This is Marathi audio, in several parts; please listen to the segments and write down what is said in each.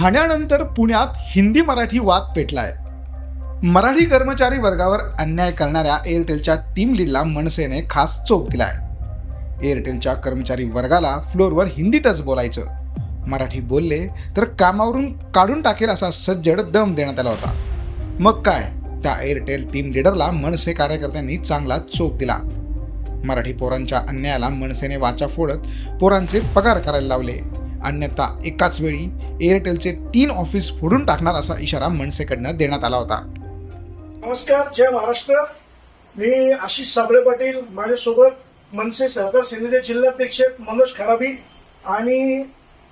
ठाण्यानंतर पुण्यात हिंदी मराठी वाद पेटलाय। मराठी कर्मचारी वर्गावर अन्याय करणाऱ्या एअरटेलच्या टीम लीडला मनसेने खास चोप दिलाय। एअरटेलच्या कर्मचारी वर्गाला फ्लोअरवर हिंदीतच बोलायचं, मराठी बोलले तर कामावरून काढून टाकेल असा सज्जड दम देण्यात आला होता। मग काय, त्या एअरटेल टीम लीडरला मनसे कार्यकर्त्यांनी चांगला चोप दिला। मराठी पोरांच्या अन्यायाला मनसेने वाचा फोडत पोरांचे पगार करायला लावले, अन्यथा एकाच वेळी एअरटेलचे 3 ऑफिस फोडून टाकणार असा इशारा मनसेकडनं देण्यात आला होता। नमस्कार, जय महाराष्ट्र। मी आशिष साबळे पाटील, माझ्यासोबत मनसे सहकार सेनेचे जिल्हाध्यक्ष मनोज खराबी आणि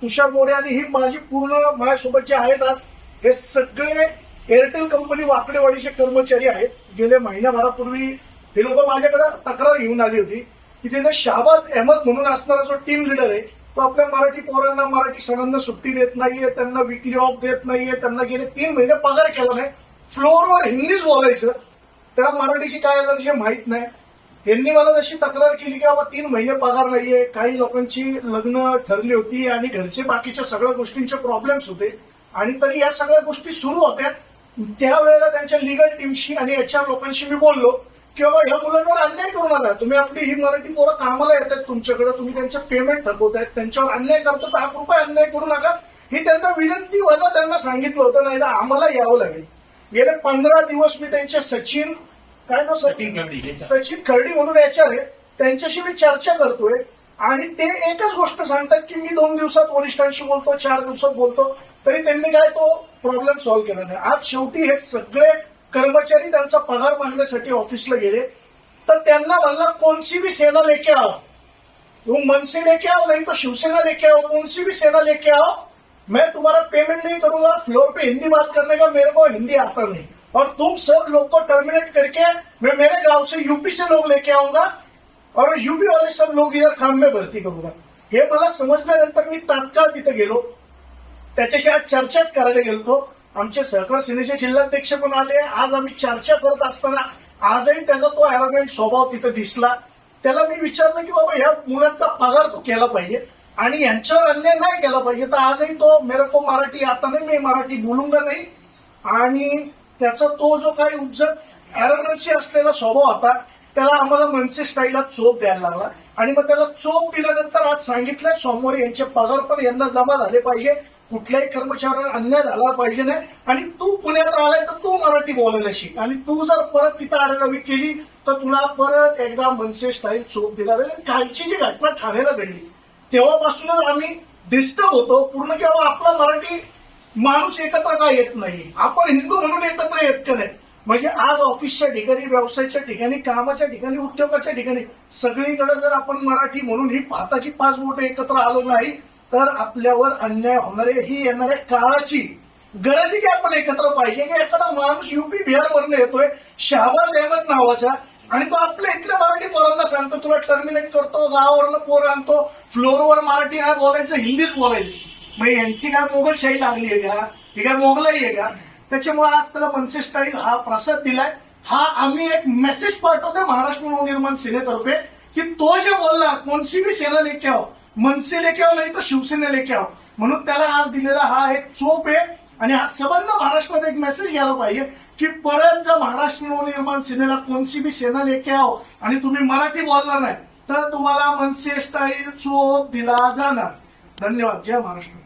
तुषार मोरे आणि ही माझी पूर्ण माझ्यासोबत जे आहेत आज, हे सगळे एअरटेल कंपनी वाकडेवाडीचे कर्मचारी आहेत। गेल्या महिन्याभरापूर्वी हे लोक माझ्याकडे तक्रार घेऊन आली होती की तिथे शाहबाज अहमद म्हणून असणारा जो टीम लीडर आहे तो आपल्या मराठी पोरांना, मराठी सणांना सुट्टी देत नाहीये, त्यांना विकली ऑफ देत नाहीये, त्यांना गेले 3 महिने पगार केला नाही, फ्लोअरवर हिंदीच बोलायचं, त्याला मराठीची काय एलर्जी माहित नाही। त्यांनी मला जशी तक्रार केली की बाबा 3 महिने पगार नाहीये, काही लोकांची लग्न ठरली होती आणि घरचे बाकीच्या सगळ्या गोष्टींचे प्रॉब्लेम्स होते आणि तरी या सगळ्या गोष्टी सुरू होत्या। त्यावेळेला त्यांच्या लिगल टीमशी आणि HR लोकांशी मी बोललो की बाबा ह्या मुलांवर अन्याय करू नका, तुम्ही आपली ही मराठी पोरं कामाला येतात तुमच्याकडे, तुम्ही त्यांचं पेमेंट थकवतायत, त्यांच्यावर अन्याय करतात, 1 रुपये अन्याय करू नका, ही त्यांना विनंती वजा त्यांना सांगितलं होतं, नाही तर आम्हाला यावं लागेल। गेले 15 दिवस मी त्यांचे सचिन खर्डी म्हणून HR आहे, त्यांच्याशी मी चर्चा करतोय आणि ते एकच गोष्ट सांगतात की मी 2 दिवसात वरिष्ठांशी बोलतो, 4 दिवसात बोलतो, तरी त्यांनी काय तो प्रॉब्लेम सॉल्व्ह केला नाही। आज शेवटी हे सगळे कर्मचारी त्यांचा पगार मागण्यासाठी ऑफिसला गेले, तर त्यांना म्हणला कौनसी भी सेना लेके आओ, वो मनसे लेके आओ, नहीं तो शिवसेना लेके आओ, कौनसी भी सेना लेके आओ, मैं तुम्हारा पेमेंट नहीं करूंगा, फ्लोर पे हिंदी बात करने का मेरे को हिंदी आता नहीं, और तुम सब लोग को टर्मिनेट करके मैं मेरे गांव से यूपी से लोग लेके आऊंगा और यूपी वाले सब लोग इधर काम में भरती करूंगा। हे मला समजल्यानंतर मी तात्काळ तिथे गेलो, त्याच्याशी आज चर्चाच करायला गेलो। आमचे सहकार सेनेचे जिल्हाध्यक्ष पण आले। आज आम्ही चर्चा करत असताना आजही त्याचा तो ॲरोगंट स्वभाव तिथे दिसला। त्याला मी विचारलं की बाबा ह्या मुलांचा पगार तू केला पाहिजे आणि यांच्यावर अन्याय नाही केला पाहिजे, तर आजही तो मेरे को मराठी आता नाही, मी मराठी बोलूंगा नाही, आणि त्याचा तो जो काही उपजत ॲरोगन्सी असलेला स्वभाव होता त्याला आम्हाला मनसे स्टाईलला चोप द्यायला लागला। आणि मग त्याला चोप दिल्यानंतर आज सांगितलंय सोमवारी यांचे पगार पण यांना जमा झाले पाहिजे, कुठल्याही कर्मचाऱ्याला अन्याय झाला पाहिजे नाही, आणि तू पुण्यात आलाय तर तू मराठी बोलायला शिक, आणि तू जर परत तिथं आरेरावी केली तर तुला परत एकदा मनसे स्टाईल चोप दिला जाईल। कालची जी घटना ठाण्याला घडली तेव्हापासूनच आम्ही डिस्टर्ब होतो पूर्ण की बाबा आपला मराठी माणूस एकत्र का येत नाही, आपण हिंदू म्हणून एकत्र येत का नाही। म्हणजे आज ऑफिसच्या ठिकाणी, व्यवसायाच्या ठिकाणी, कामाच्या ठिकाणी, उद्योगाच्या ठिकाणी सगळीकडे जर आपण मराठी म्हणून ही भाताची 5 बोटं एकत्र आलो नाही तर आपल्यावर अन्याय होणारे, ही येणाऱ्या काळाची गरज आहे की आपण एकत्र पाहिजे। की एखादा माणूस UP बिहारवरनं येतोय शाहबाज अहमद नावाचा आणि तो आपल्या इथल्या मराठी पोरांना सांगतो तुला टर्मिनेट करतो, गावावरनं पोरं आणतो, फ्लोअरवर मराठी नाही बोलायचं, हिंदीच बोलायची। मग यांची काय मोगलशाही लागली आहे का, ही काय मोगलाई आहे का? त्याच्यामुळे आज त्याला मनसे स्टाईल हा प्रसाद दिलाय। हा आम्ही एक मेसेज पाठवतोय महाराष्ट्र नवनिर्माण सेनेतर्फे की तो जे बोलला कोणसी भी सेना लेके आओ, मनसे लेके आओ, नाही तर शिवसेना लेके आओ, म्हणून त्याला आज दिलेला हा एक चोप आहे। आणि हा संबंध महाराष्ट्रात एक मेसेज घ्यायला पाहिजे की परत जर महाराष्ट्र नवनिर्माण सेनेला कोणसी भी सेना लेके आओ आणि तुम्ही मराठी बोलणार नाही तर तुम्हाला मनसे स्टाईल चोप दिला जाणार। धन्यवाद, जय महाराष्ट्र।